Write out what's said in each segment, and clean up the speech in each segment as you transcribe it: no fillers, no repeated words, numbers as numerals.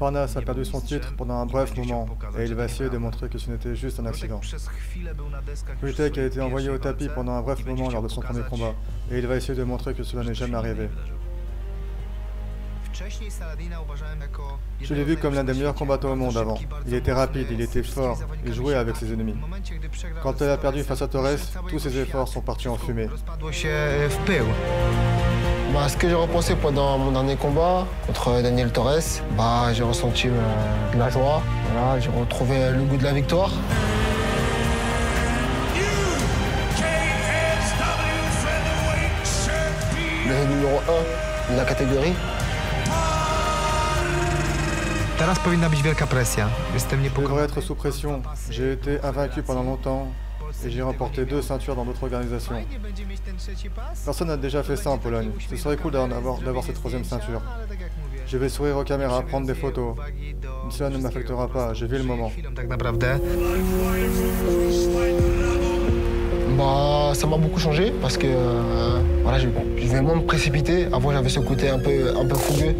Parnas a perdu son titre pendant un bref moment et il va essayer de montrer que ce n'était juste un accident. Wojtek a été envoyé au tapis pendant un bref moment lors de son premier combat et il va essayer de montrer que cela n'est jamais arrivé. Je l'ai vu comme l'un des meilleurs combattants au monde avant. Il était rapide, il était fort, il jouait avec ses ennemis. Quand elle a perdu face à Torres, tous ses efforts sont partis en fumée. Ce que j'ai repensé pendant mon dernier combat contre Daniel Torres, j'ai ressenti de la joie. Voilà, j'ai retrouvé le goût de la victoire. Le numéro 1 de la catégorie. Je devrais être sous pression. J'ai été invaincu pendant longtemps et j'ai remporté 2 ceintures dans d'autres organisations. Personne n'a déjà fait ça en Pologne. Ce serait cool d'avoir cette 3e ceinture. Je vais sourire aux caméras, prendre des photos. Cela ne m'affectera pas, j'ai vu le moment. Ça m'a beaucoup changé parce que voilà, je vais moins me précipiter. Avant, j'avais ce côté un peu fougueux.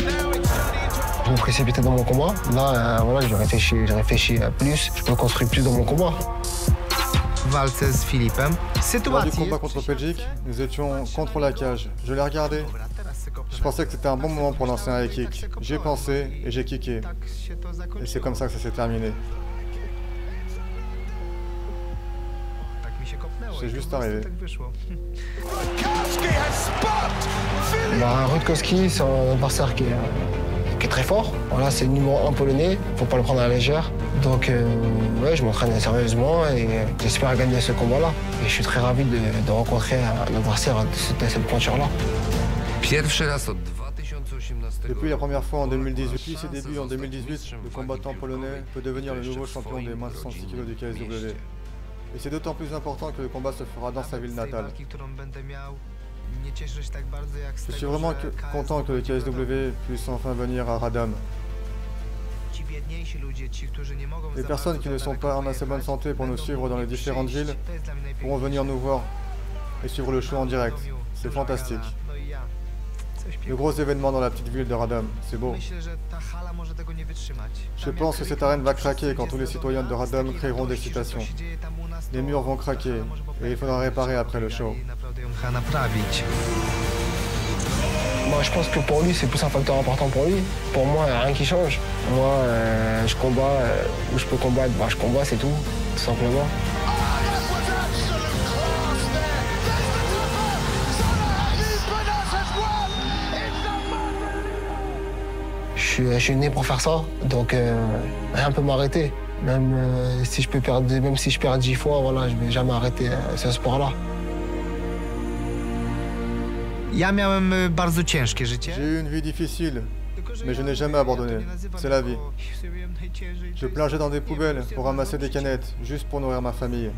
Je me précipitais dans mon combat. Là, voilà, je réfléchis plus, je me construis plus dans mon combat. Lors du combat contre Belgique, nous étions contre la cage. Je l'ai regardé. Je pensais que c'était un bon moment pour lancer un high kick. J'ai pensé et j'ai kické. Et c'est comme ça que ça s'est terminé. C'est juste arrivé. Rutkowski, c'est un adversaire qui est très fort. Voilà, c'est le numéro 1 polonais, faut pas le prendre à la légère. Donc ouais, je m'entraîne sérieusement et j'espère gagner ce combat-là. Et je suis très ravi de rencontrer un adversaire de cette pointure-là. Depuis la première fois en 2018, depuis ses débuts en 2018, le combattant polonais peut devenir le nouveau champion des moins de 66 kg du KSW. Et c'est d'autant plus important que le combat se fera dans sa ville natale. Je suis vraiment content que le KSW puisse enfin venir à Radom. Les personnes qui ne sont pas en assez bonne santé pour nous suivre dans les différentes villes pourront venir nous voir et suivre le show en direct. C'est fantastique. Le gros événement dans la petite ville de Radom, c'est beau. Je pense que cette arène va craquer quand tous les citoyens de Radom créeront des citations. Les murs vont craquer et il faudra réparer après le show. Je pense que pour lui, c'est plus un facteur important pour lui. Pour moi, il n'y a rien qui change. Moi, je combats où je peux combattre, je combats, c'est tout simplement. Je suis né pour faire ça, donc rien ne peut m'arrêter. Même si je perds 10 fois, voilà, je ne vais jamais arrêter ce sport-là. J'ai eu une vie difficile, mais je n'ai jamais abandonné. C'est la vie. Je plongeais dans des poubelles pour ramasser des canettes, juste pour nourrir ma famille.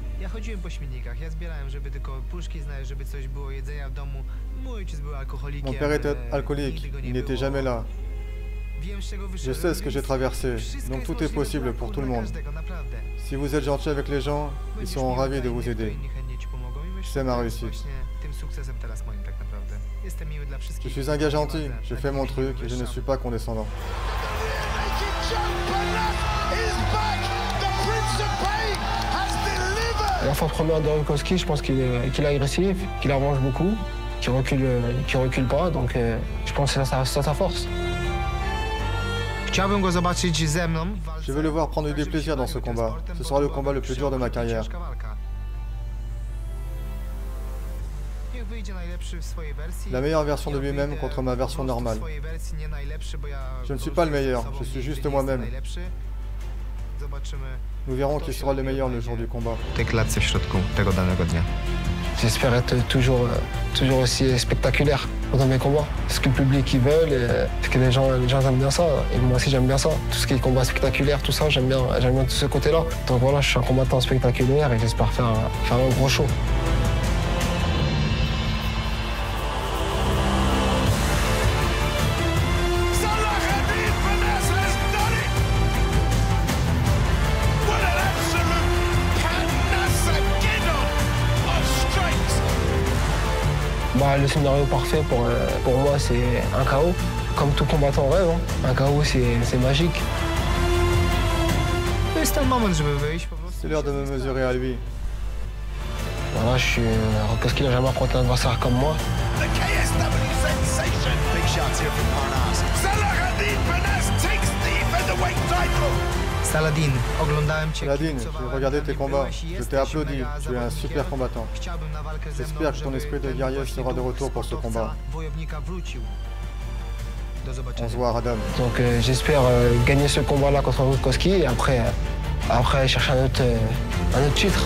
Mon père était alcoolique, il n'était jamais là. Je sais ce que j'ai traversé, donc tout est possible pour tout le monde. Si vous êtes gentil avec les gens, ils seront ravis de vous aider. C'est ma réussite. Je suis un gars gentil, je fais mon truc et je ne suis pas condescendant. La force première de Rutkowski, je pense qu'il est agressif, qu'il avance beaucoup, qu'il recule pas, donc je pense que c'est sa force. Je veux le voir prendre du plaisir dans ce combat. Ce sera le combat le plus dur de ma carrière. La meilleure version de lui-même contre ma version normale. Je ne suis pas le meilleur, je suis juste moi-même. Nous verrons qui sera le meilleur le jour du combat. J'espère être toujours aussi spectaculaire dans mes combats. C'est ce que le public ils veulent, c'est que les gens aiment bien ça. Et moi aussi j'aime bien ça. Tout ce qui est combat spectaculaire, tout ça, j'aime bien tout ce côté-là. Donc voilà, je suis un combattant spectaculaire et j'espère faire un gros show. Le scénario parfait pour moi, c'est un KO. Comme tout combattant rêve, hein. Un KO c'est magique. To jest ten moment, żeby wyjść po prostu. C'est l'heure de me mesurer à lui. Voilà, Rokoski n'a jamais affronté un adversaire comme moi. The KSW sensation. Big shots here from Parnas. Saladin Parnas takes the featherweight title. Saladin, oglądałem cię. Saladin, kibicowałem, j'ai regardé tes combats. byłeś i Je jesteś t'ai applaudi. mega Tu es un super zawodnikiem. combattant. Chciałbym na walkę ze mną, J'espère que ton żeby esprit de guerrier sera de retour pour ce sportowca, combat. wojownika wrócił. Do On zobaczenia. se voit, Radam. Donc j'espère gagner ce combat-là contre Rokoski et après chercher un autre titre.